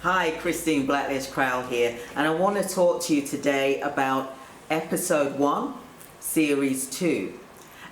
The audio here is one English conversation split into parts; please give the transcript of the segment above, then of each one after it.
Hi, Christine Blackledge Crowell here, and I want to talk to you today about episode 1, series 2.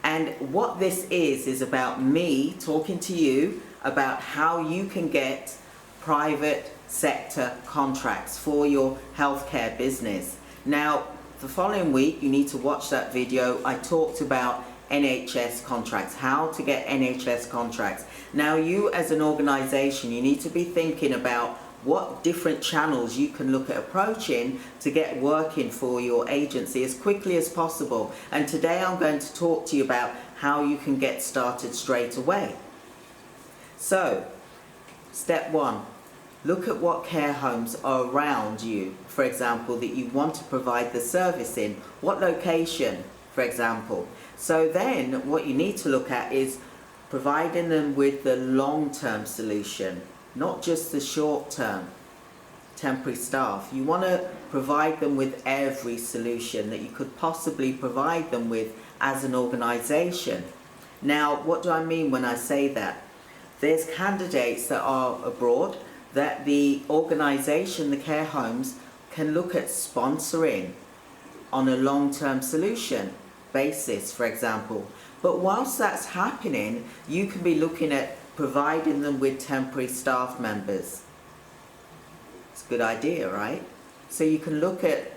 And what this is about me talking to you about how you can get private sector contracts for your healthcare business. Now, the following week, you need to watch that video. I talked about NHS contracts, how to get NHS contracts. Now, you as an organization, you need to be thinking about what different channels you can look at approaching to get working for your agency as quickly as possible. And today I'm going to talk to you about how you can get started straight away. So, step 1, look at what care homes are around you, for example, that you want to provide the service in. What location, for example. So then what you need to look at is providing them with the long-term solution, not just the short-term temporary staff. You want to provide them with every solution that you could possibly provide them with as an organization. Now, what do I mean when I say that? There's candidates that are abroad that the organization, the care homes, can look at sponsoring on a long-term solution basis, for example. But whilst that's happening, you can be looking at providing them with temporary staff members. It's a good idea, right? So you can look at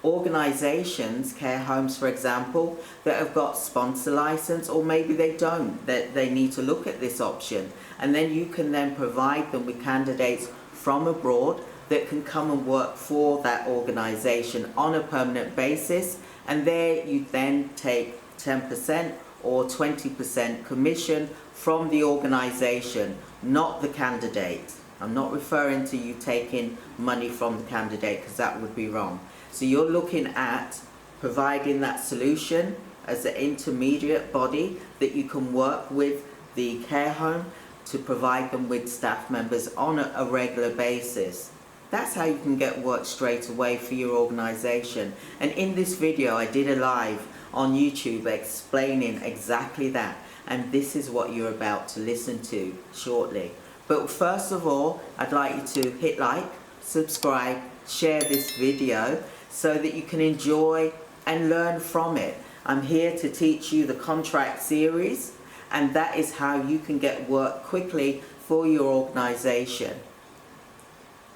organizations, care homes for example, that have got sponsor license, or maybe they don't, that they need to look at this option. And then you can then provide them with candidates from abroad that can come and work for that organization on a permanent basis. And there you then take 10% or 20% commission from the organization, not the candidate. I'm not referring to you taking money from the candidate, because that would be wrong. So you're looking at providing that solution as an intermediate body that you can work with the care home to provide them with staff members on a regular basis. That's how you can get work straight away for your organization. And in this video I did a live on YouTube explaining exactly that, and this is what you're about to listen to shortly. But first of all, I'd like you to hit like, subscribe, share this video so that you can enjoy and learn from it. I'm here to teach you the contract series, and that is how you can get work quickly for your organization.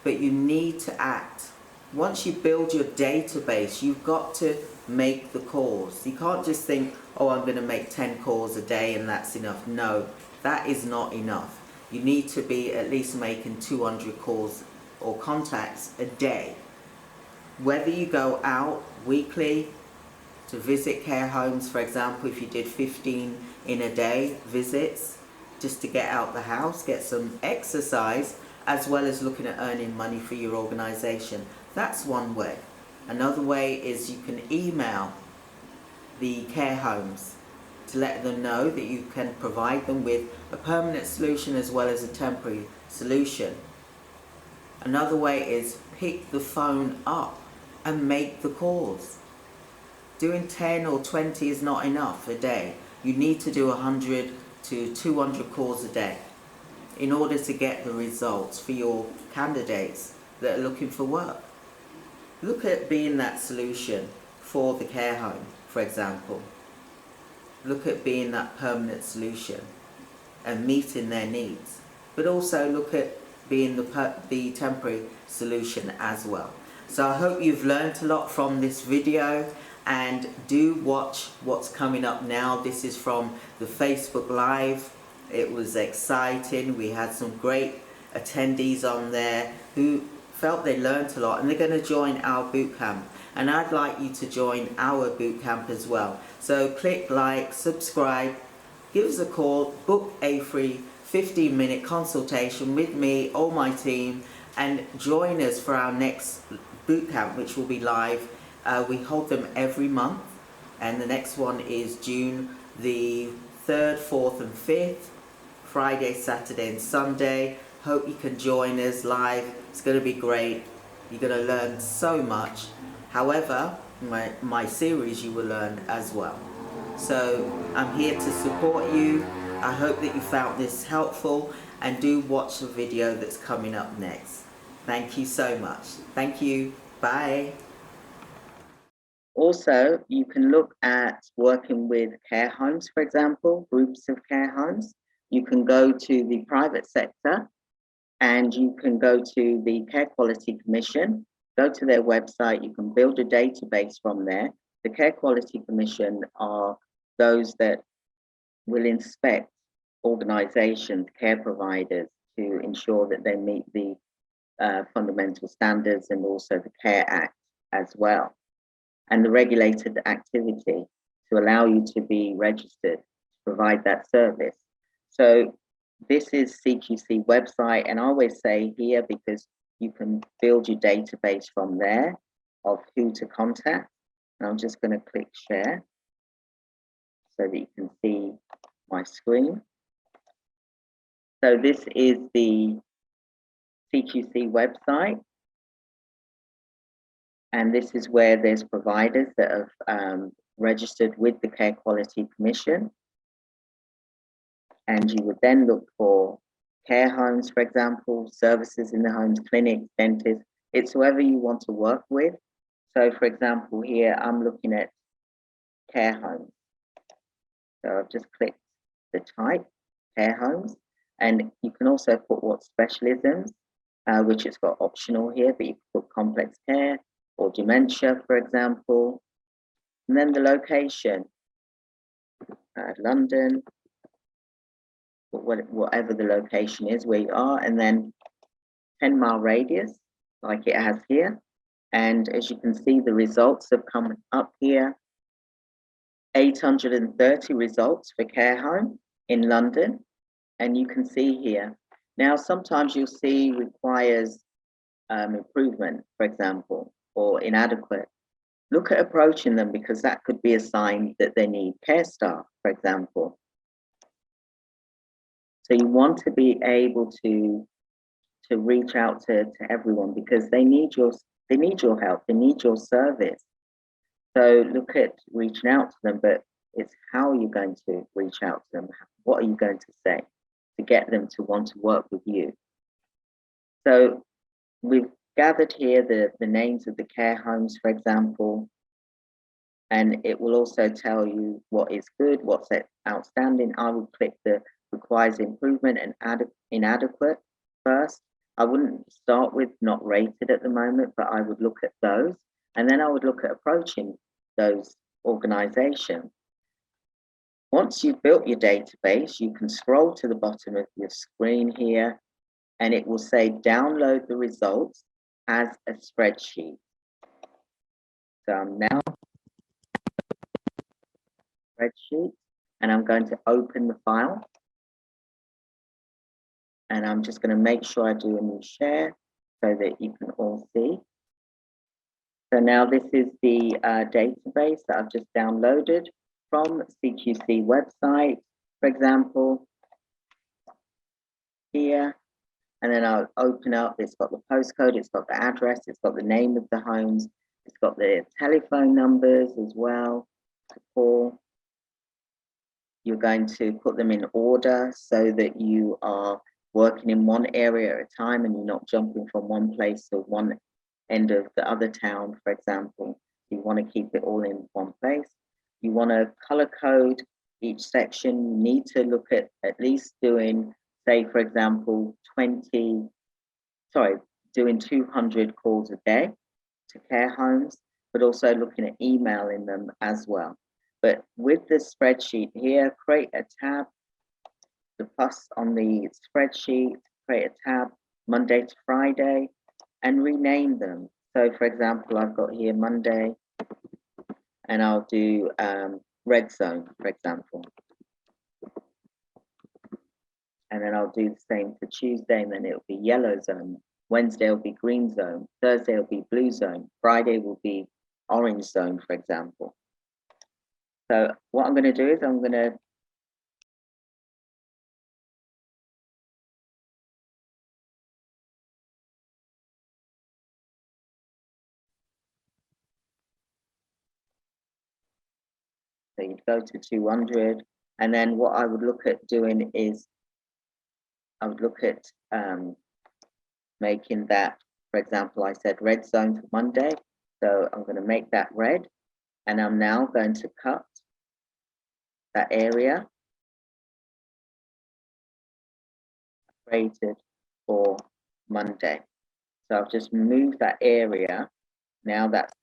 But you need to act. Once you build your database, you've got to make the calls. You can't just think, oh, I'm going to make 10 calls a day and that's enough. No, that is not enough. You need to be at least making 200 calls or contacts a day. Whether you go out weekly to visit care homes, for example, if you did 15 in a day visits, just to get out the house, get some exercise, as well as looking at earning money for your organization. That's one way. Another way is you can email the care homes to let them know that you can provide them with a permanent solution as well as a temporary solution. Another way is pick the phone up and make the calls. Doing 10 or 20 is not enough a day. You need to do 100 to 200 calls a day in order to get the results for your candidates that are looking for work. Look at being that solution for the care home, for example. Look at being that permanent solution and meeting their needs. But also look at being the temporary solution as well. So I hope you've learned a lot from this video, and do watch what's coming up now. This is from the Facebook Live. It was exciting. We had some great attendees on there who felt they learned a lot, and they're going to join our bootcamp. And I'd like you to join our bootcamp as well. So click like, subscribe, give us a call, book a free 15-minute consultation with me or my team, and join us for our next bootcamp, which will be live. We hold them every month, and the next one is June the 3rd, 4th and 5th, Friday, Saturday and Sunday. Hope you can join us live. It's going to be great. You're going to learn so much. However, my series you will learn as well. So I'm here to support you. I hope that you found this helpful, and do watch the video that's coming up next. Thank you so much. Thank you. Bye. Also, you can look at working with care homes, for example, groups of care homes. You can go to the private sector and you can go to the Care Quality Commission, go to their website, you can build a database from there. The Care Quality Commission are those that will inspect organizations, care providers, to ensure that they meet the fundamental standards and also the Care Act as well, and the regulated activity to allow you to be registered to provide that service. So this is CQC website, and I always say here because you can build your database from there of who to contact. And I'm just going to click share so that you can see my screen. So this is the CQC website. And this is where there's providers that have registered with the Care Quality Commission. And you would then look for care homes, for example, services in the homes, clinics, dentists. It's whoever you want to work with. So for example, here I'm looking at care homes. So I've just clicked the type, care homes. And you can also put what specialisms, which it's got optional here, but you can put complex care or dementia, for example. And then the location, London, whatever the location is where you are, and then 10-mile radius, like it has here. And as you can see, the results have come up here. 830 results for care home in London. And you can see here. Now, sometimes you'll see requires improvement, for example, or inadequate. Look at approaching them because that could be a sign that they need care staff, for example. So you want to be able to reach out to everyone because they need your help, they need your service. So look at reaching out to them, but it's how you're going to reach out to them. What are you going to say to get them to want to work with you? So we've gathered here the names of the care homes, for example, and it will also tell you what is good, what's outstanding. I will click the requires improvement and inadequate first. I wouldn't start with not rated at the moment, but I would look at those. And then I would look at approaching those organizations. Once you've built your database, you can scroll to the bottom of your screen here, and it will say download the results as a spreadsheet. So I'm now spreadsheet, and I'm going to open the file. And I'm just going to make sure I do a new share so that you can all see. So now this is the database that I've just downloaded from CQC website, for example, here. And then I'll open up, it's got the postcode, it's got the address, it's got the name of the homes, it's got the telephone numbers as well to call. You're going to put them in order so that you are working in one area at a time and you're not jumping from one place to one end of the other town, for example. You want to keep it all in one place. You want to color code each section. You need to look at least doing, say, for example, doing 200 calls a day to care homes, but also looking at emailing them as well. But with the spreadsheet here, create a tab, the plus on the spreadsheet, create a tab, Monday to Friday, and rename them. So for example, I've got here Monday, and I'll do red zone, for example. And then I'll do the same for Tuesday, and then it'll be yellow zone. Wednesday will be green zone. Thursday will be blue zone. Friday will be orange zone, for example. So what I'm going to do is I'm going to so you'd go to 200, and then what I would look at doing is I would look at making that For example, I said red zone for Monday. So I'm going to make that red, and I'm now going to cut that area created for Monday. So I've just moved that area. Now that's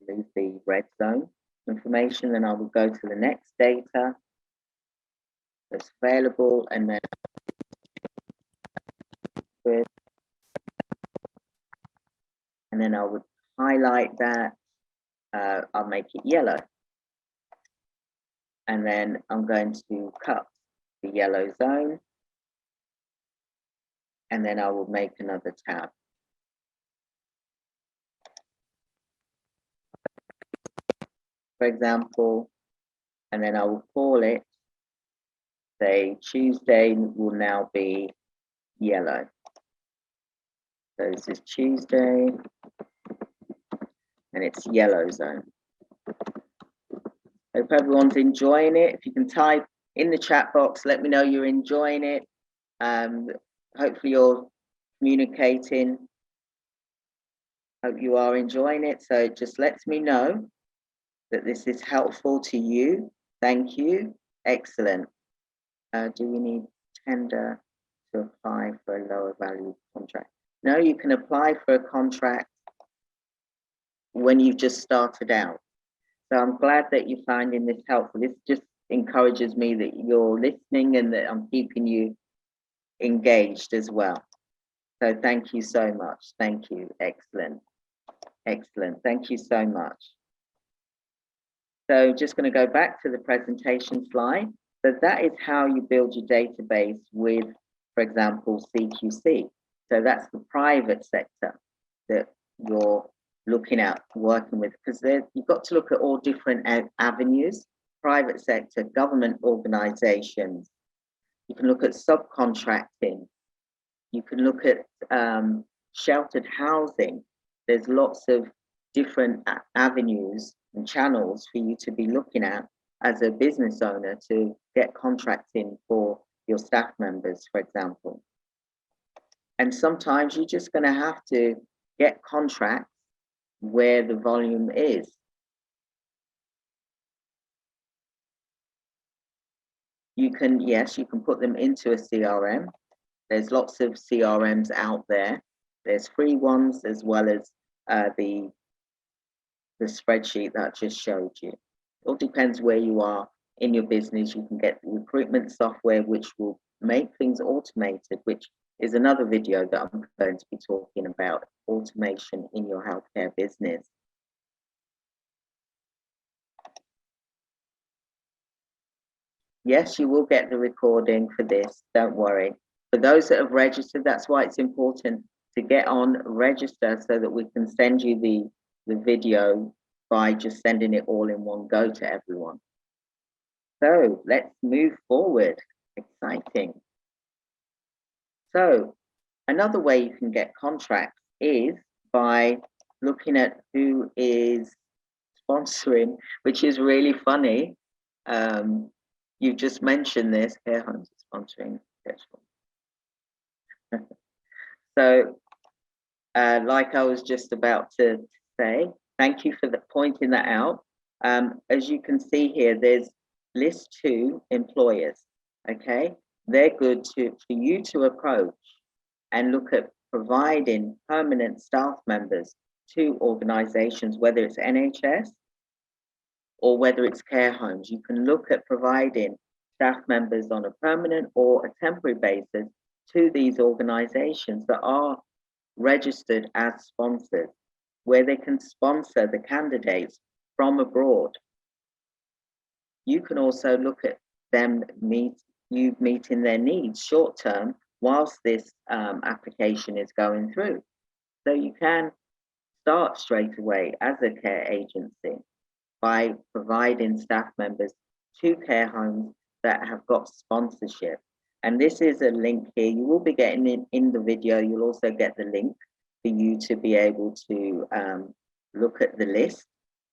the red zone information. Then I will go to the next data that's available, and then I would highlight that. I'll make it yellow, and then I'm going to cut the yellow zone, and then I will make another tab. For example, and then I will call it, say Tuesday will now be yellow. So this is Tuesday, and it's yellow zone. Hope everyone's enjoying it. If you can type in the chat box, let me know you're enjoying it. Hopefully you're communicating. Hope you are enjoying it. So it just lets me know that this is helpful to you. Thank you. Excellent. Do we need tender to apply for a lower value contract? No, you can apply for a contract when you've just started out. So I'm glad that you're finding this helpful. This just encourages me that you're listening and that I'm keeping you engaged as well. So thank you so much. Thank you. Excellent. Excellent. Thank you so much. So just going to go back to the presentation slide. So that is how you build your database with, for example, CQC. So that's the private sector that you're looking at working with, because you've got to look at all different avenues: private sector, government organizations. You can look at subcontracting. You can look at sheltered housing. There's lots of different avenues and channels for you to be looking at as a business owner to get contracting for your staff members, for example. And sometimes you're just going to have to get contracts where the volume is. You can, yes, you can put them into a CRM. There's lots of CRMs out there. There's free ones as well as the spreadsheet that I just showed you. It all depends where you are in your business. You can get recruitment software which will make things automated, which is another video that I'm going to be talking about, automation in your healthcare business. Yes, you will get the recording for this, don't worry. For those that have registered, that's why it's important to get on, register, so that we can send you the video by just sending it all in one go to everyone. So let's move forward. Exciting. So another way you can get contracts is by looking at who is sponsoring, which is really funny. You've just mentioned this, care homes sponsoring. So like I was just about to say, thank you for pointing that out. As you can see here, there's list 2 employers, okay? They're good for you to approach and look at providing permanent staff members to organizations, whether it's NHS or whether it's care homes. You can look at providing staff members on a permanent or a temporary basis to these organizations that are registered as sponsors, where they can sponsor the candidates from abroad. You can also look at them meeting their needs short term whilst this application is going through. So you can start straight away as a care agency by providing staff members to care homes that have got sponsorship. And this is a link here. You will be getting it in the video. You'll also get the link for you to be able to look at the list.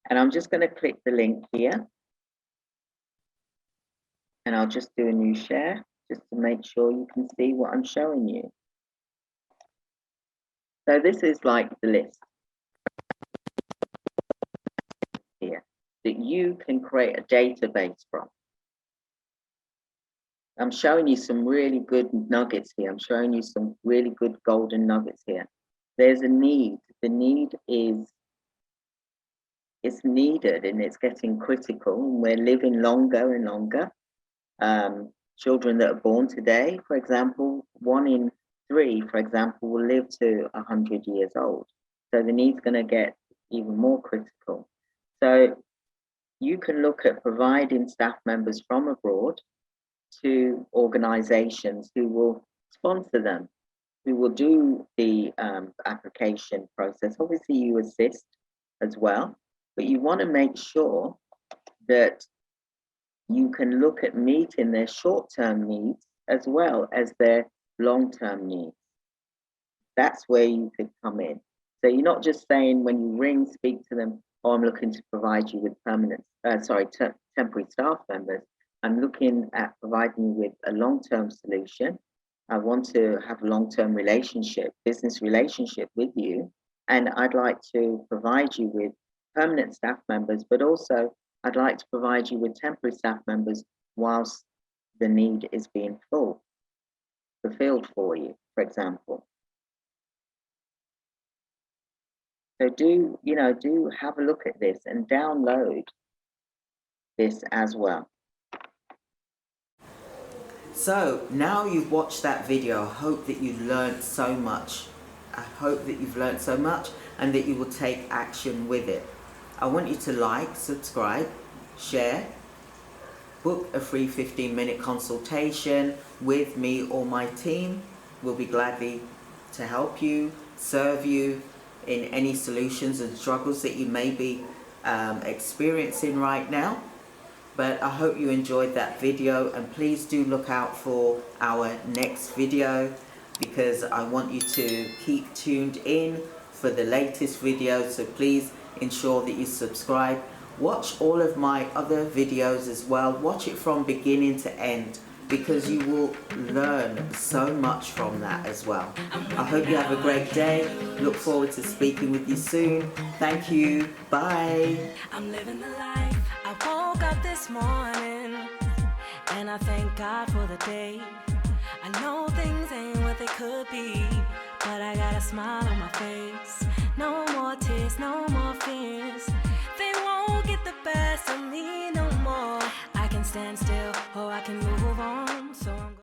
And I'm just going to click the link here. And I'll just do a new share just to make sure you can see what I'm showing you. So this is like the list here that you can create a database from. I'm showing you some really good nuggets here. I'm showing you some really good golden nuggets here. There's a need. The need is, it's needed and it's getting critical. We're living longer and longer. Children that are born today, for example, 1 in 3, for example, will live to 100 years old. So the need's going to get even more critical. So you can look at providing staff members from abroad to organizations who will sponsor them, who will do the application process. Obviously, you assist as well, but you want to make sure that you can look at meeting their short-term needs as well as their long-term needs. That's where you could come in. So you're not just saying when you ring, speak to them, oh, I'm looking to provide you with temporary staff members. I'm looking at providing you with a long-term solution. I want to have a long-term relationship, business relationship with you. And I'd like to provide you with permanent staff members, but also I'd like to provide you with temporary staff members whilst the need is being fulfilled for you, for example. So do have a look at this and download this as well. So now you've watched that video, I hope that you've learned so much. I hope that you've learned so much and that you will take action with it. I want you to like, subscribe, share, book a free 15-minute consultation with me or my team. We'll be gladly to help you, serve you in any solutions and struggles that you may be experiencing right now. But I hope you enjoyed that video, and please do look out for our next video because I want you to keep tuned in for the latest videos. So please ensure that you subscribe. Watch all of my other videos as well. Watch it from beginning to end because you will learn so much from that as well. I hope you have a great day. Look forward to speaking with you soon. Thank you. Bye. I'm living the life. I woke up this morning and I thank God for the day. I know things ain't what they could be, but I got a smile on my face. No more tears, no more fears. They won't get the best of me no more. I can stand still or I can move on. So I'm